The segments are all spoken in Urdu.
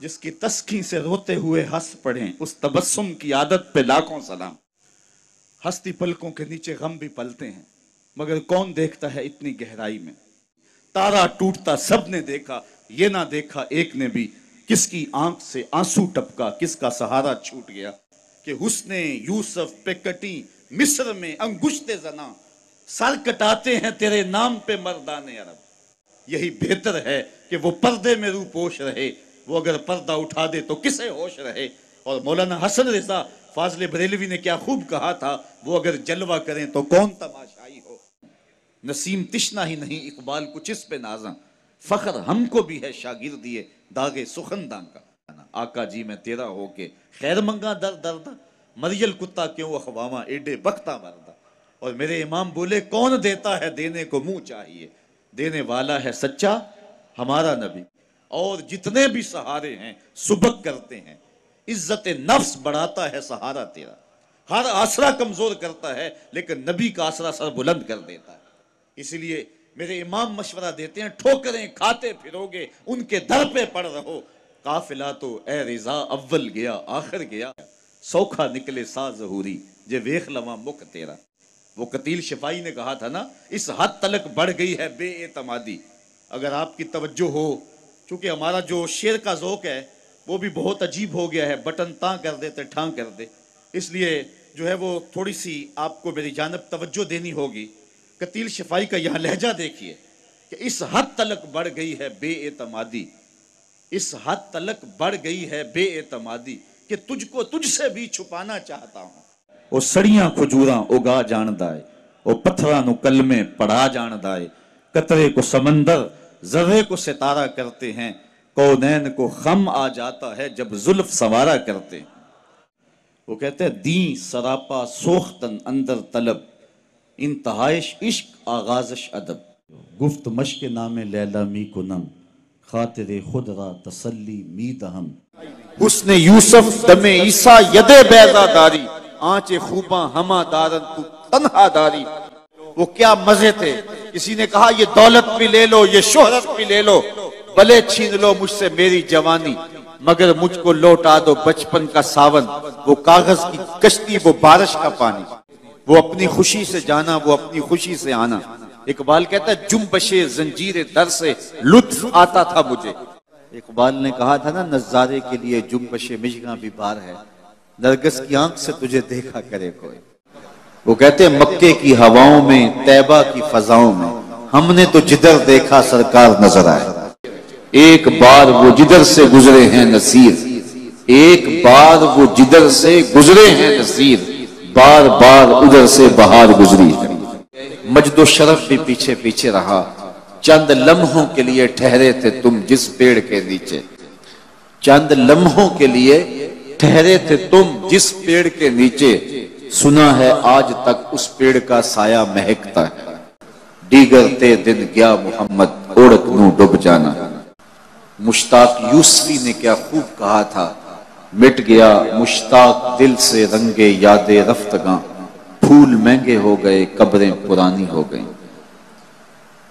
جس کی تسکین سے روتے ہوئے ہنس پڑیں، اس تبسم کی عادت پہ لاکھوں سلام۔ ہستی پلکوں کے نیچے غم بھی پلتے ہیں، مگر کون دیکھتا ہے اتنی گہرائی میں؟ تارا ٹوٹتا سب نے دیکھا، یہ نہ دیکھا ایک نے بھی، کس کی آنکھ سے آنسو ٹپکا، کس کا سہارا چھوٹ گیا، کہ حسن یوسف پہ کٹی مصر میں انگشت زنا، سر کٹاتے ہیں تیرے نام پہ مردان عرب۔ یہی بہتر ہے کہ وہ پردے میں رو پوش رہے، وہ اگر پردہ اٹھا دے تو کسے ہوش رہے۔ اور مولانا حسن رضا فاضل بریلوی نے کیا خوب کہا تھا، وہ اگر جلوہ کریں تو کون تماشائی ہو۔ نسیم تشنا ہی نہیں اقبال کچھ اس پہ نازاں، فخر ہم کو بھی ہے شاگردیے داغے سخنداں کا۔ آقا جی میں تیرا ہو کے خیر منگا در دردہ، مریل کتا کیوں اخواما ایڈے بختہ مردہ۔ اور میرے امام بولے کون دیتا ہے دینے کو منہ چاہیے، دینے والا ہے سچا ہمارا نبی۔ اور جتنے بھی سہارے ہیں سبق کرتے ہیں، عزت نفس بڑھاتا ہے سہارا تیرا۔ ہر آسرا کمزور کرتا ہے لیکن نبی کا آسرا سر بلند کر دیتا ہے۔ اس لیے میرے امام مشورہ دیتے ہیں، ٹھوکریں کھاتے پھروگے ان کے در پہ پڑ رہو، قافلہ تو اے رضا اول گیا آخر گیا، سوکھا نکلے سا ظہوری جے ویخ لواں مکھ تیرا۔ وہ قتیل شفائی نے کہا تھا نا، اس حد تلک بڑھ گئی ہے بے اعتمادی۔ اگر آپ کی توجہ ہو، چونکہ ہمارا جو شعر کا ذوق ہے وہ بھی بہت عجیب ہو گیا ہے، بٹن تاں کر دیتے ٹھاں کر دے، اس لیے جو ہے وہ تھوڑی سی آپ کو میری جانب توجہ دینی ہوگی۔ قتیل شفائی کا یہاں لہجہ دیکھیے کہ اس حد تلک بڑھ گئی ہے بے اعتمادی، اس حد تلک بڑھ گئی ہے بے اعتمادی کہ تجھ کو تجھ سے بھی چھپانا چاہتا ہوں۔ او سڑیاں کھجوراں اگا جاندہ ہے، او پتھراں نو کلمے پڑھا جاندہ ہے، قطرے کو سمندر ذرے کو ستارہ کرتے ہیں، کونین کو خم آ جاتا ہے جب زلف سوارا کرتے ہیں۔ وہ کہتے ہیں دین سراپا سوختن اندر طلب، انتہائش عشق آغازش ادب، گفت مشک نام لیلا می کنم، خاطر خود را تسلی می دہم۔ حسن یوسف دم عیسیٰ ید بیضا داری، آنچ خوباں ہما دارن تو تنہا داری۔ وہ کیا مزے تھے، کسی نے کہا یہ دولت بھی لے لو، یہ شہرت بھی لے لو، بلے چھین لو مجھ سے میری جوانی، مگر مجھ کو لوٹا دو بچپن کا ساون، وہ کاغذ کی کشتی، وہ بارش کا پانی، وہ اپنی خوشی سے جانا، وہ اپنی خوشی سے آنا۔ اقبال کہتا ہے جنبش زنجیر در سے لطف آتا تھا مجھے۔ اقبال نے کہا تھا نا نظارے کے لیے جنبش مژگاں بھی بار ہے، نرگس کی آنکھ سے تجھے دیکھا کرے کوئی۔ وہ کہتے ہیں مکے کی ہواؤں میں، طیبہ کی فضاؤں میں، ہم نے تو جدھر دیکھا سرکار نظر آئے۔ ایک بار وہ جدھر سے گزرے ہیں نصیر، ایک بار وہ جدھر سے گزرے ہیں نصیر، بار بار ادھر سے بہار گزری۔ مجد و شرف بھی پیچھے پیچھے رہا، چند لمحوں کے لیے ٹھہرے تھے تم جس پیڑ کے نیچے، چند لمحوں کے لیے ٹھہرے تھے تم جس پیڑ کے نیچے، سنا ہے آج تک اس پیڑ کا سایہ مہکتا ہے، دیگرتے دن گیا محمد اوڑک نو ڈب جانا۔ مشتاق یوسفی نے کیا خوب کہا تھا، مٹ گیا مشتاق دل سے رنگ یاد رفتگاں، پھول مہنگے ہو گئے قبریں پرانی ہو گئیں۔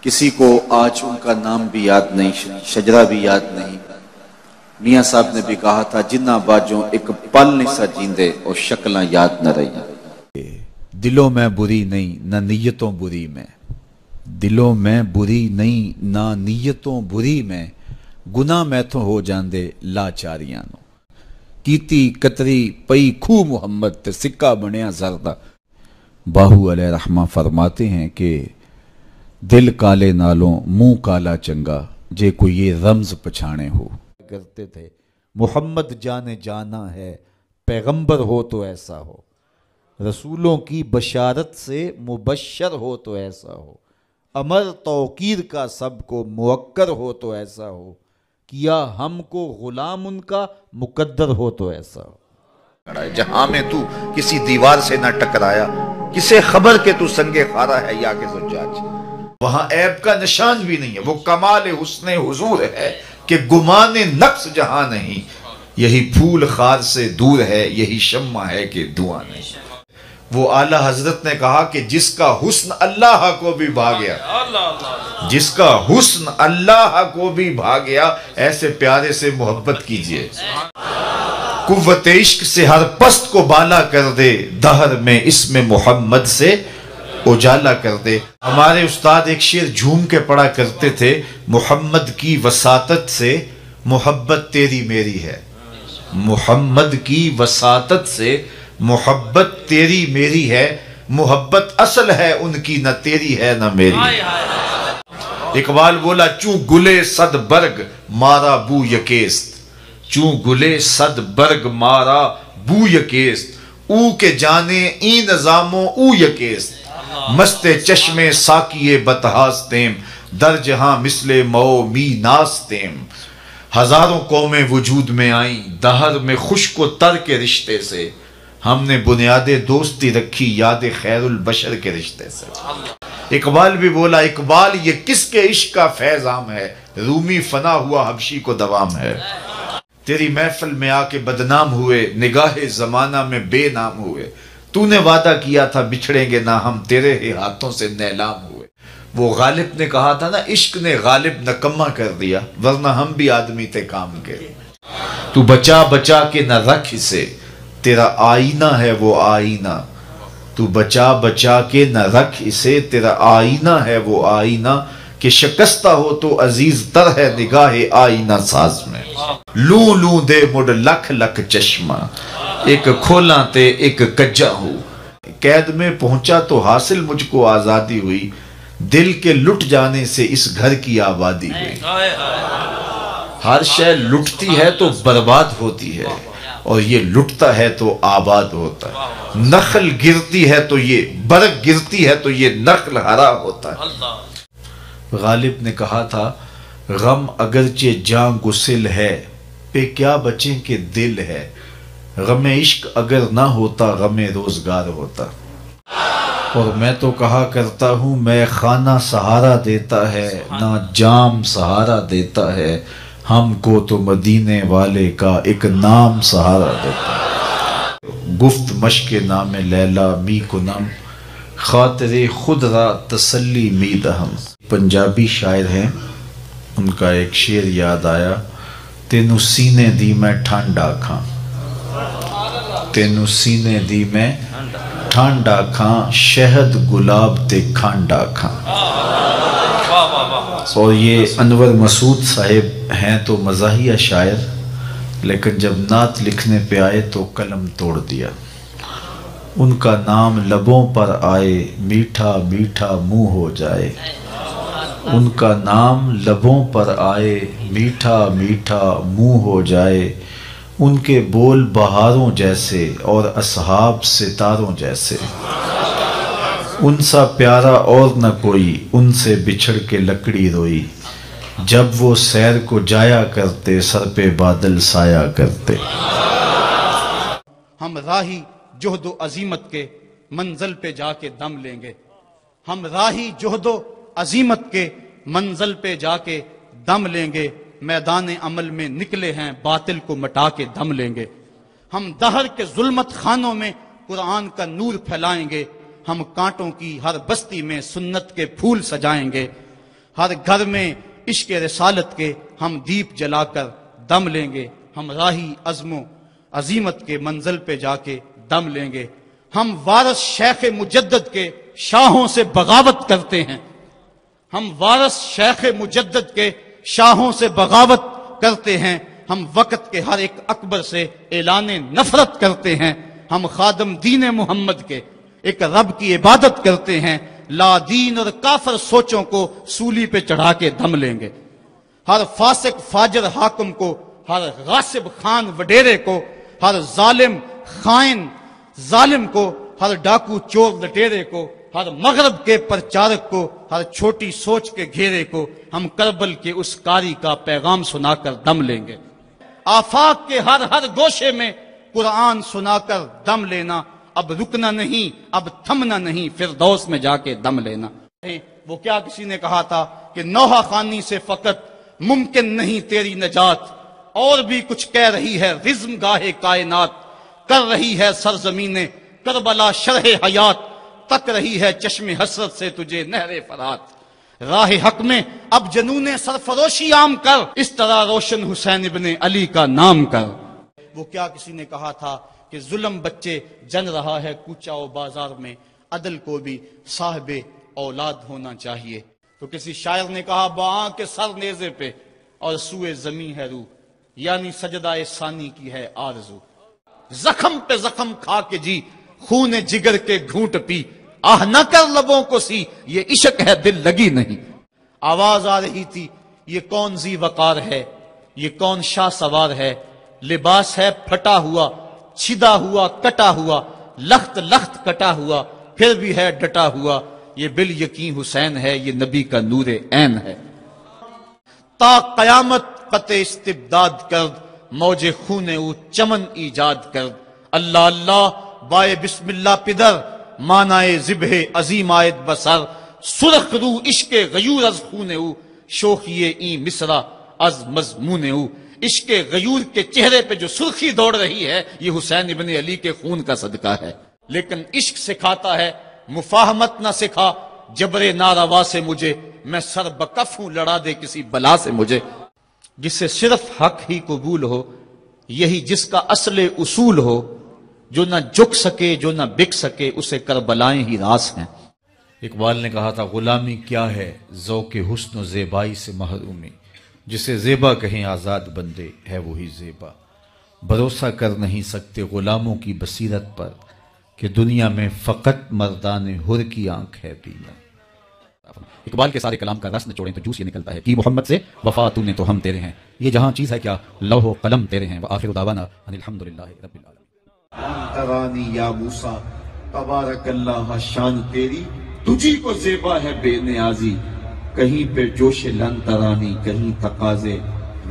کسی کو آج ان کا نام بھی یاد نہیں، شجرہ بھی یاد نہیں۔ میاں صاحب نے بھی کہا تھا جنہ باجوں ایک پل نہیں سا جیندے اور شکلاں یاد نہ رہی۔ دلوں میں بری نہیں نہ نیتوں بری میں، دلوں میں بری نہیں نہ نیتوں بری میں، گناہ میں تو ہو جاندے لاچاریاں نو، کیتی کتری پئی کھو محمد تے سکہ بنیا زردہ۔ باہو علیہ رحمہ فرماتے ہیں کہ دل کالے نالوں منہ کالا چنگا، جے کوئی یہ رمز پچھانے ہو۔ کرتے تھے محمد جانے جانا ہے، پیغمبر ہو تو ایسا ہو، رسولوں کی بشارت سے مبشر ہو تو ایسا ہو، امر توقیر کا سب کو موکر ہو تو ایسا ہو، کیا ہم کو غلام ان کا مقدر ہو تو ایسا ہو۔ جہاں میں تو کسی دیوار سے نہ ٹکرایا، کسے خبر کہ تو سنگے خارا ہے یا کہ زجاج، وہاں عیب کا نشان بھی نہیں ہے۔ وہ کمال حسن حضور ہے کہ گمان نقص جہاں نہیں، یہی پھول خار سے دور ہے، یہی شمع ہے کہ دھواں نہیں۔ وہ اعلیٰ حضرت نے کہا کہ جس کا حسن اللہ کو بھی بھا گیا، جس کا حسن اللہ کو بھی بھا گیا، ایسے پیارے سے محبت کیجئے۔ قوت عشق سے ہر پست کو بالا کر دے، دہر میں اسم محمد سے اجالا کر دے۔ ہمارے استاد ایک شعر جھوم کے پڑھا کرتے تھے، محمد کی وساطت سے محبت تیری میری ہے، محمد کی وساطت سے محبت تیری میری ہے، محبت اصل ہے ان کی، نہ تیری ہے نہ میری۔ اقبال بولا چوں گلے صد برگ مارا بو یکیست، چوں گلے صد برگ مارا بو یکیست، او کے جانے ای نظاموں او یکیست، مست چشم ساکیے بتہاستیم، در جہاں مثل مو می ناستیم۔ ہزاروں قومیں وجود میں آئیں، دہر میں خشک و تر کے رشتے سے، ہم نے بنیاد دوستی رکھی یاد خیر البشر کے رشتے سے۔ اقبال بھی بولا اقبال یہ کس کے عشق کا فیض عام ہے، رومی فنا ہوا حبشی کو دوام ہے۔ تیری محفل میں آ کے بدنام ہوئے، نگاہ زمانہ میں بے نام ہوئے، تو نے وعدہ کیا تھا بچھڑیں گے نہ ہم، تیرے ہی ہاتھوں سے نیلام ہوئے۔ وہ غالب نے کہا تھا نا عشق نے غالب نکمہ کر دیا، ورنہ ہم بھی آدمی تھے کام کے۔ تو بچا بچا کے نہ رکھ اسے، تیرا آئینہ ہے وہ آئینہ، تو بچا بچا کے نہ رکھ اسے، تیرا آئینہ ہے وہ آئینہ، کہ شکستہ ہو تو عزیز تر ہے نگاہ آئینہ ساز میں۔ لوں لوں دے مڑ لکھ لکھ چشمہ، ایک کھولا تے ایک کجا ہو، قید میں پہنچا تو حاصل مجھ کو آزادی ہوئی، دل کے لٹ جانے سے اس گھر کی آبادی ہوئی۔ ہر شے لٹتی ہے تو برباد ہوتی ہے، اور یہ لٹتا ہے تو آباد ہوتا ہے۔ نخل گرتی ہے تو یہ برگ گرتی ہے تو یہ نخل ہرا ہوتا ہے۔ غالب نے کہا تھا غم اگرچہ جاں گسل ہے، پہ کیا بچیں کہ دل ہے، غم عشق اگر نہ ہوتا غم روزگار ہوتا۔ اور میں تو کہا کرتا ہوں میں خانہ سہارا دیتا ہے، نہ جام سہارا دیتا ہے، ہم کو تو مدینے والے کا ایک نام سہارا دیتا ہے۔ گفت مشق نام لیلا می کنم، خاطر خود را تسلی می دہم۔ پنجابی شاعر ہیں، ان کا ایک شعر یاد آیا، تینو سینے دی میں ٹھنڈ آکھاں، تینو سینے دی میں ٹھنڈ آکھاں، شہد گلاب تے کھنڈ آکھاں۔ اور یہ انور مسعود صاحب ہیں تو مزاحیہ شاعر، لیکن جب نعت لکھنے پہ آئے تو قلم توڑ دیا۔ ان کا نام لبوں پر آئے، میٹھا میٹھا منہ ہو جائے، ان کا نام لبوں پر آئے، میٹھا میٹھا منہ ہو جائے، ان کے بول بہاروں جیسے اور اصحاب ستاروں جیسے، ان سا پیارا اور نہ کوئی، ان سے بچھڑ کے لکڑی روئی، جب وہ سیر کو جایا کرتے سر پہ بادل سایہ کرتے۔ ہم راہی جہد و عظیمت کے منزل پہ جا کے دم لیں گے، ہم راہی جہد و عظیمت کے منزل پہ جا کے دم لیں گے، میدان عمل میں نکلے ہیں باطل کو مٹا کے دم لیں گے، ہم دہر کے ظلمت خانوں میں قرآن کا نور پھیلائیں گے، ہم کانٹوں کی ہر بستی میں سنت کے پھول سجائیں گے، ہر گھر میں عشق رسالت کے ہم دیپ جلا کر دم لیں گے، ہم راہی عزم و عظیمت کے منزل پہ جا کے دم لیں گے، ہم وارث شیخ مجدد کے شاہوں سے بغاوت کرتے ہیں، ہم وارث شیخ مجدد کے شاہوں سے بغاوت کرتے ہیں، ہم وقت کے ہر ایک اکبر سے اعلان نفرت کرتے ہیں، ہم خادم دین محمد کے ایک رب کی عبادت کرتے ہیں، لا دین اور کافر سوچوں کو سولی پہ چڑھا کے دم لیں گے، ہر فاسق فاجر حاکم کو، ہر غاصب خان وڈیرے کو، ہر ظالم خائن ظالم کو، ہر ڈاکو چور لٹیرے کو، ہر مغرب کے پرچارک کو، ہر چھوٹی سوچ کے گھیرے کو، ہم کربل کے اس کاری کا پیغام سنا کر دم لیں گے، آفاق کے ہر گوشے میں قرآن سنا کر دم لینا، اب رکنا نہیں، اب تھمنا نہیں، فردوس میں جا کے دم لینا۔ وہ کیا کسی نے کہا تھا کہ نوحہ خانی سے فقط ممکن نہیں تیری نجات، اور بھی کچھ کہہ رہی ہے رزم گاہ کائنات، کر رہی ہے سرزمین کربلا شرح حیات، تک رہی ہے چشم حسرت سے تجھے نہر فرات۔ راہ حق میں اب جنون سرفروشی عام کر، اس طرح روشن حسین ابن علی کا نام کر۔ وہ کیا کسی نے کہا تھا کہ ظلم بچے جن رہا ہے کوچہ و بازار میں، عدل کو بھی صاحب اولاد ہونا چاہیے۔ تو کسی شاعر نے کہا باں کے سر نیزے پہ اور سوئے زمیں ہے روح، یعنی سجدہ ثانی کی ہے آرزو۔ زخم پہ زخم کھا کے جی، خون جگر کے گھونٹ پی، آہ نہ کر لبوں کو سی، یہ عشق ہے دل لگی نہیں۔ آواز آ رہی تھی یہ کون ذی وقار ہے، یہ کون شاہ سوار ہے، لباس ہے پھٹا ہوا، چھدا ہوا کٹا ہوا، لخت لخت کٹا ہوا، پھر بھی ہے ڈٹا ہوا، یہ بال یقین حسین ہے، یہ نبی کا نور عین ہے۔ تا قیامت قطع استبداد کرد، موج خون او چمن ایجاد کرد۔ اللہ اللہ بائے بسم اللہ پدر، مانائے ذبح عظیم آیت بسر۔ سرخ رو عشق غیور از خون او، شوخی این مصرع از مضمون او۔ عشق غیور کے چہرے پہ جو سرخی دوڑ رہی ہے، یہ حسین ابن علی کے خون کا صدقہ ہے۔ لیکن عشق سکھاتا ہے، مفاہمت نہ سکھا جبر ناروا سے مجھے، میں سر بکف ہوں لڑا دے کسی بلا سے مجھے۔ جسے صرف حق ہی قبول ہو، یہی جس کا اصل اصول ہو، جو نہ جھک سکے جو نہ بک سکے، اسے کربلائیں ہی راس ہیں۔ اقبال نے کہا تھا غلامی کیا ہے ذوق حسن و زیبائی سے محرومی، جسے زیبا کہیں آزاد بندے ہے وہی زیبا۔ بھروسہ کر نہیں سکتے غلاموں کی بصیرت پر کہ دنیا میں فقط مردان حر کی آنکھ ہے بینا۔ اقبال کے سارے کلام کا رس نچوڑیں تو جوس یہ نکلتا ہے کہ محمد سے وفا تو نے تو ہم تیرے ہیں، یہ جہاں چیز ہے کیا لوح و قلم تیرے ہیں۔ وآخر دعوانا ان الحمدللہ رب العالمین۔ ترانی یا موسیٰ تبارک اللہ شان تیری، تجھی کو زیبا ہے بے نیازی۔ کہیں پہ جوش لن ترانی، کہیں تقاضے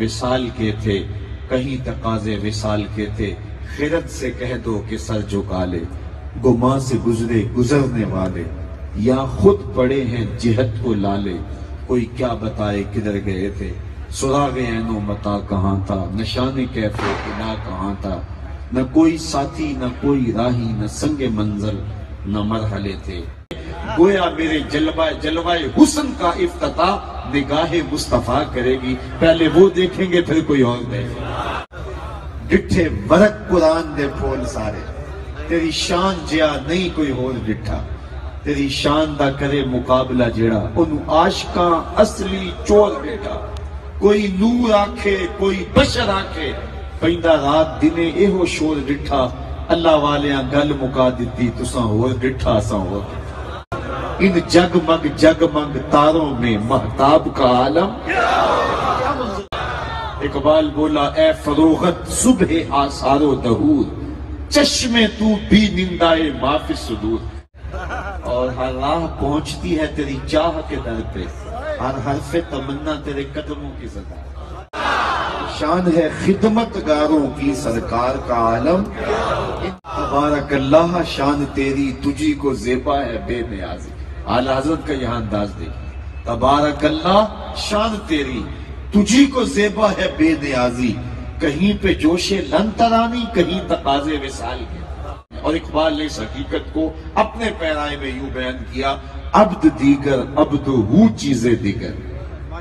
وصال کے تھے، کہیں تقاضے وصال کے تھے۔ خرد سے کہہ دو کہ سر جھکا لے، گماں سے گزرے گزرنے والے، یا خود پڑے ہیں جہت کو لالے۔ کوئی کیا بتائے کدھر گئے تھے، سراغ عین و متا کہاں تھا، نشان کیف و انا کہاں تھا۔ نہ کوئی ساتھی نہ کوئی راہی، نہ سنگ منزل نہ مرحلے تھے۔ گویا میرے جلوہ حسن کا افتتاح نگاہ مصطفیٰ کرے گی، پہلے وہ دیکھیں گے پھر کوئی اور دیکھیں گے۔ ڈٹھے ورق قرآن دے پھول سارے، تیری شان جیا نہیں کوئی ہور ڈٹھا۔ تیری شان دا کرے مقابلہ جڑا، انہوں عاشقاں اصلی چور بیٹا۔ کوئی نور آکھے کوئی بشر آکھے، پیندا رات دنے ایہو شور ڈٹھا۔ اللہ والیاں گل مکا دیتی، تساں ہور ڈٹھا اساں ہور ڈٹھا۔ ان جگمگ تاروں میں مہتاب کا عالم۔ اقبال بولا اے فروغت صبح آثار و دہور، چشمے تو بھی نندائے ما فی الصدور۔ اور ہر راہ پہنچتی ہے تیری چاہ کے در پہ، ہر حرف تمنا تیرے قدموں کی صدا۔ شان ہے خدمت گاروں کی سرکار کا عالم۔ تبارک اللہ شان تیری، تجھی کو زیبا ہے بے نیازی۔ اعلی حضرت کا یہاں انداز دیکھیں، تبارک اللہ شان تیری، تجھی کو زیبا ہے بے نیازی۔ کہیں پہ جوش لن ترانی، کہیں تقاضے وصال کے۔ اور اقبال نے اس حقیقت کو اپنے پیرائے میں یوں بیان کیا، عبد دیگر عبد ہو چیزیں دیگر،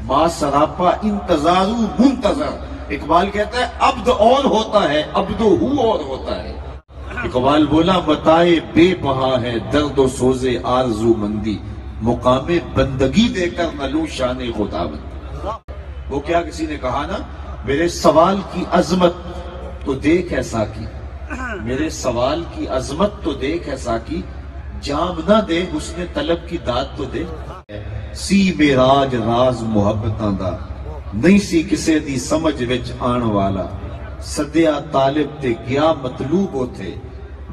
ما سراپا انتظارو منتظر۔ اقبال کہتا ہے عبد اور ہوتا ہے، عبد ہو اور ہوتا ہے۔ اقبال بولا متائے بے بہا ہے درد و سوز آرزو مندی، مقام بندگی دے کر نلوں شان خدا بند۔ وہ کیا کسی نے کہا نا، میرے سوال کی عظمت تو دیکھ ایسا کی، میرے سوال کی عظمت تو دیکھ ایسا کی، جام نہ دے حسن طلب کی داد تو دے۔ سی میراج راز محبتاں دا، نہیں سی کسے دی سمجھ وچ آن والا۔ سدیا طالب تے گیا مطلوب ہوتے،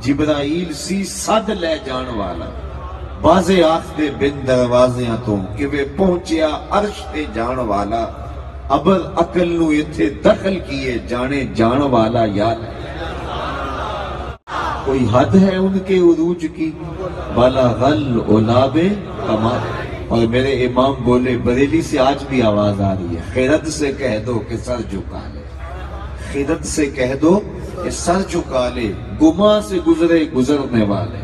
جبرائیل سی صد لے جان والا۔ بازے آخ دے بن دروازیاں تو کہ وہ پہنچیا عرش تے جان والا۔ ابر عقل نو اتھے دخل کیے، جانے جان والا یا نہیں۔ کوئی حد ہے ان کے عروج کی، بالا غل اولاب کمال۔ اور میرے امام بولے بریلی سے آج بھی آواز آ رہی ہے، خیرت سے کہہ دو کہ سر جھکا لے، خیرت سے کہہ دو کہ سر جھکا لے گما سے گزرے گزرنے والے،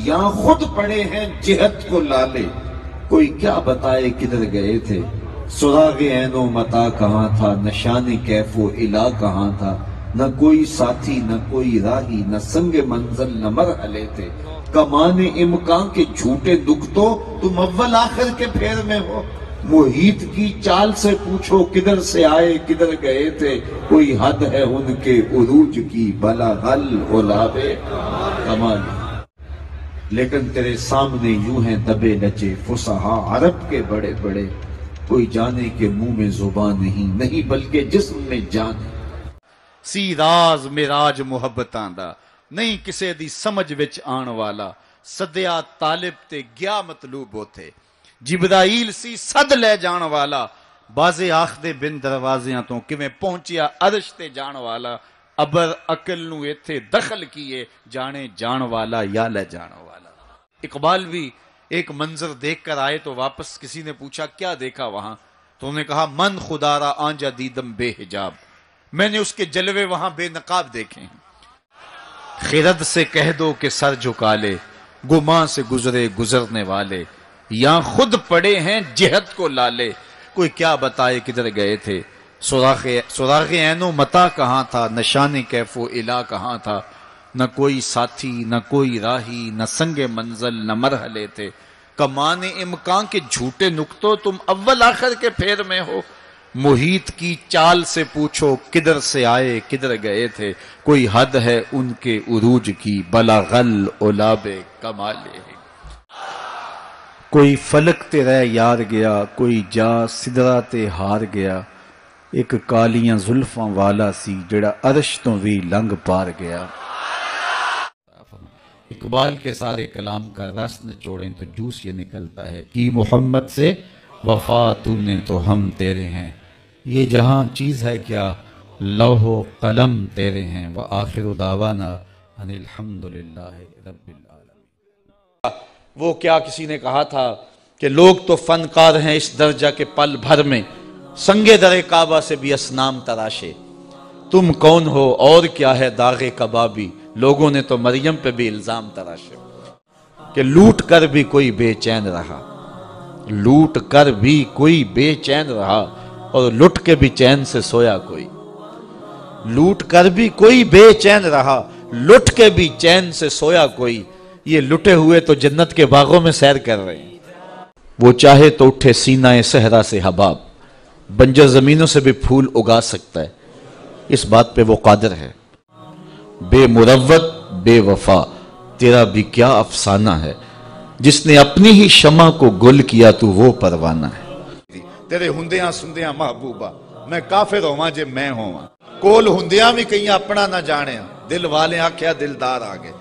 یہاں خود پڑے ہیں جہت کو لالے، کوئی کیا بتائے کدھر گئے تھے، سراغ عین و متا کہاں تھا، نشان کیف و الا کہاں تھا، نہ کوئی ساتھی نہ کوئی راہی، نہ سنگ منزل نہ مرحلے تھے، کمان امکان کے جھوٹے دکھتو تم اول آخر کے پھیر میں ہو، محیط کی چال سے پوچھو کدھر سے آئے کدھر گئے تھے، کوئی حد ہے ان کے عروج کی بلا غل غلاب کمال۔ لیکن تیرے سامنے یوں ہیں دبے لچے فصحا عرب کے بڑے بڑے، کوئی جانے کے منہ میں زبان نہیں بلکہ جسم میں جان ہے، سی راز میراج محبتاں دا نہیں کسے دی سمجھ وچ آن والا، سدیا طالب تے گیا مطلوب ہوتے، جبرائیل سی صد لے جان والا، بازے آخدے بن دروازیاں تو کیویں پہنچیا عرش تے جان والا، ابر عقل نو ایتھے دخل کیے جانے جان والا یا لے جان والا۔ اقبال بھی ایک منظر دیکھ کر آئے تو واپس کسی نے پوچھا کیا دیکھا وہاں، تو انہوں نے کہا من خدا را آنجا دیدم بے حجاب، میں نے اس کے جلوے وہاں بے نقاب دیکھے ہیں۔ خرد سے کہہ دو کہ سر جھکا لے گماں سے گزرے گزرنے والے، یہاں خود پڑے ہیں جہت کو لالے، کوئی کیا بتائے کدھر گئے تھے، سراغ عین و متا کہاں تھا، نشان کیف و الا کہاں تھا، نہ کوئی ساتھی نہ کوئی راہی، نہ سنگ منزل نہ مرحلے تھے، کمان امکان کے جھوٹے نکتو تم اول آخر کے پھیر میں ہو، محیط کی چال سے پوچھو کدھر سے آئے کدھر گئے تھے، کوئی حد ہے ان کے عروج کی بلغ العلاب کمالے۔ کوئی فلک تے رہ یار گیا، کوئی جا سدرا تے ہار گیا، ایک کالیاں زلفاں والا سی جڑا عرش تو بھی لنگ پار گیا۔ اقبال کے سارے کلام کا رس نچوڑیں تو جوس یہ نکلتا ہے کہ محمد سے وفا تو نے تو ہم تیرے ہیں، یہ جہاں چیز ہے کیا لوح و قلم تیرے ہیں، وآخر دعوانا ان الحمدللہ رب العالمین۔ وہ کیا کسی نے کہا تھا کہ لوگ تو فنکار ہیں اس درجہ کے پل بھر میں، سنگے در کعبہ سے بھی اسنام تراشے، تم کون ہو اور کیا ہے داغ کبابی، لوگوں نے تو مریم پہ بھی الزام تراشے، کہ لوٹ کر بھی کوئی بے چین رہا، لوٹ کر بھی کوئی بے چین رہا، اور لٹ کے بھی چین سے سویا کوئی، لوٹ کر بھی کوئی بے چین رہا، لٹ کے بھی چین سے سویا کوئی، یہ لٹے ہوئے تو جنت کے باغوں میں سیر کر رہے ہیں، وہ چاہے تو اٹھے سینہ صحرا سے حباب، بنجر زمینوں سے بھی پھول اگا سکتا ہے، اس بات پہ وہ قادر ہے۔ بے مروت بے وفا تیرا بھی کیا افسانہ ہے، جس نے اپنی ہی شمع کو گل کیا تو وہ پروانہ ہے۔ تیرے ہندیاں سندیاں محبوبہ میں کافر ہواں جے میں ہواں، کول ہندیاں بھی کہیں اپنا نہ جانے، دل والے آکھیا دلدار آگے۔